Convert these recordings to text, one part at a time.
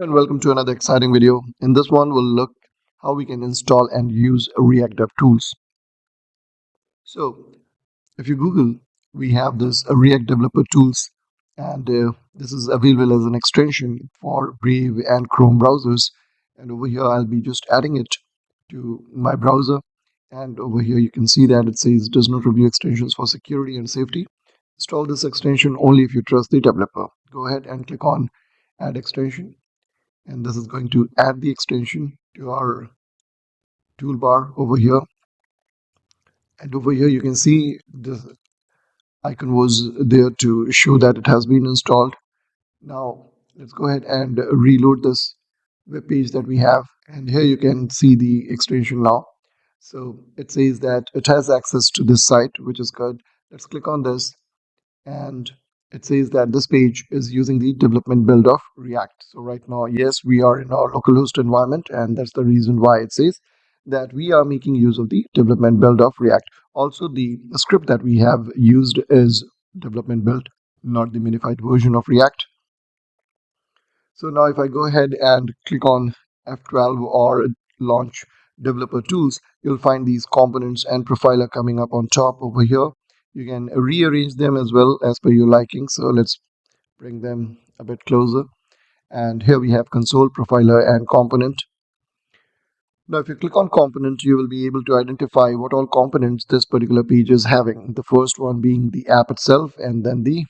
And welcome to another exciting video. In this one, we'll look how we can install and use React DevTools. So, if you Google, we have this React Developer Tools, and this is available as an extension for Brave and Chrome browsers. And over here, I'll be just adding it to my browser. And over here, you can see that it says does not review extensions for security and safety. Install this extension only if you trust the developer. Go ahead and click on Add Extension, and this is going to add the extension to our toolbar over here. And over here you can see the icon was there to show that it has been installed. Now let's go ahead and reload this web page that we have, and here you can see the extension now. So it says that it has access to this site, which is good. Let's click on this, and it says that this page is using the development build of React. So right now, yes, we are in our localhost environment, and that's the reason why it says that we are making use of the development build of React. Also, the script that we have used is development build, not the minified version of React. So now if I go ahead and click on F12 or launch developer tools, you'll find these components and profiler coming up on top over here. You can rearrange them as well as per your liking. So let's bring them a bit closer. And here we have console, profiler, and component. Now, if you click on component, you will be able to identify what all components this particular page is having. The first one being the app itself, and then the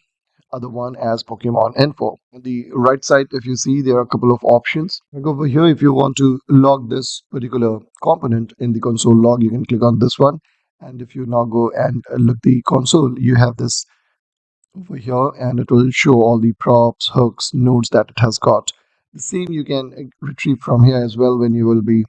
other one as Pokemon info. On the right side, if you see, there are a couple of options. Like over here, if you want to log this particular component in the console log, you can click on this one. And if you now go and look the console, you have this over here, and it will show all the props, hooks, nodes that it has got. The same you can retrieve from here as well when you will be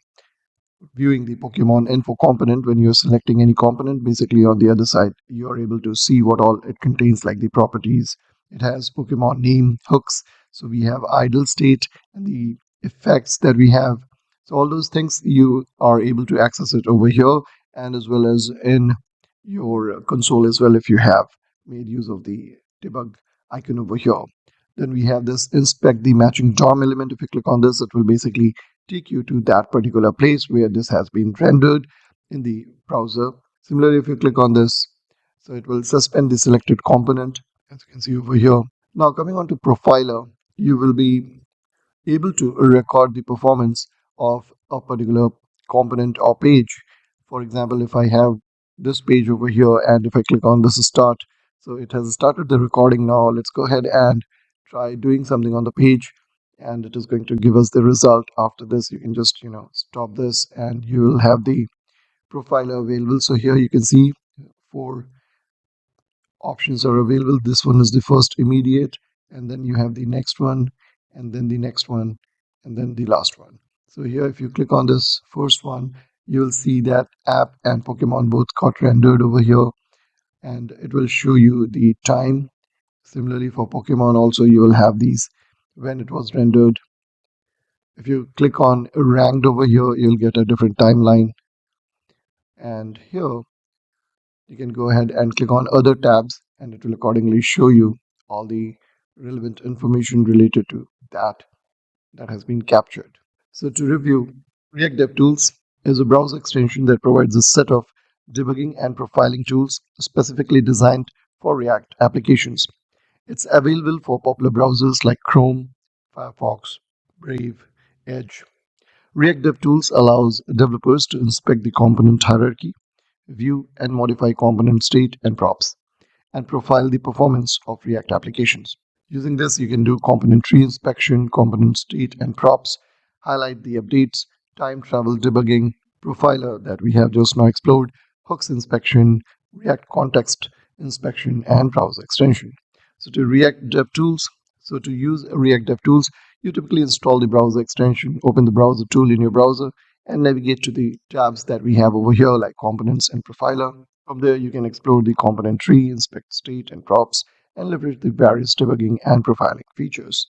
viewing the Pokemon info component. When you're selecting any component, basically on the other side you're able to see what all it contains, like the properties. It has Pokemon name, hooks, so we have idle state and the effects that we have. So all those things you are able to access it over here, and as well as in your console as well, if you have made use of the debug icon over here. Then we have this inspect the matching DOM element. If you click on this, it will basically take you to that particular place where this has been rendered in the browser. Similarly, if you click on this, so it will suspend the selected component, as you can see over here. Now coming on to profiler, you will be able to record the performance of a particular component or page. For example, if I have this page over here, and if I click on this start, so it has started the recording now. Let's go ahead and try doing something on the page, and it is going to give us the result. After this, you can just stop this, and you will have the profiler available. So here you can see 4 options are available. This one is the first immediate, and then you have the next one, and then the next one, and then the last one. So here, if you click on this first one, you will see that app and Pokemon both got rendered over here, and it will show you the time. Similarly for Pokemon also, you will have these when it was rendered. If you click on ranked over here, you'll get a different timeline. And here you can go ahead and click on other tabs, and it will accordingly show you all the relevant information related to that has been captured. So to review, React DevTools is a browser extension that provides a set of debugging and profiling tools specifically designed for React applications. It's available for popular browsers like Chrome, Firefox, Brave, Edge. React DevTools allows developers to inspect the component hierarchy, view and modify component state and props, and profile the performance of React applications. Using this, you can do component tree inspection, component state and props, highlight the updates, time travel debugging, profiler that we have just now explored, hooks inspection, React context inspection, and browser extension. So to use React DevTools, you typically install the browser extension, open the browser tool in your browser, and navigate to the tabs that we have over here, like components and profiler. From there, you can explore the component tree, inspect state and props, and leverage the various debugging and profiling features.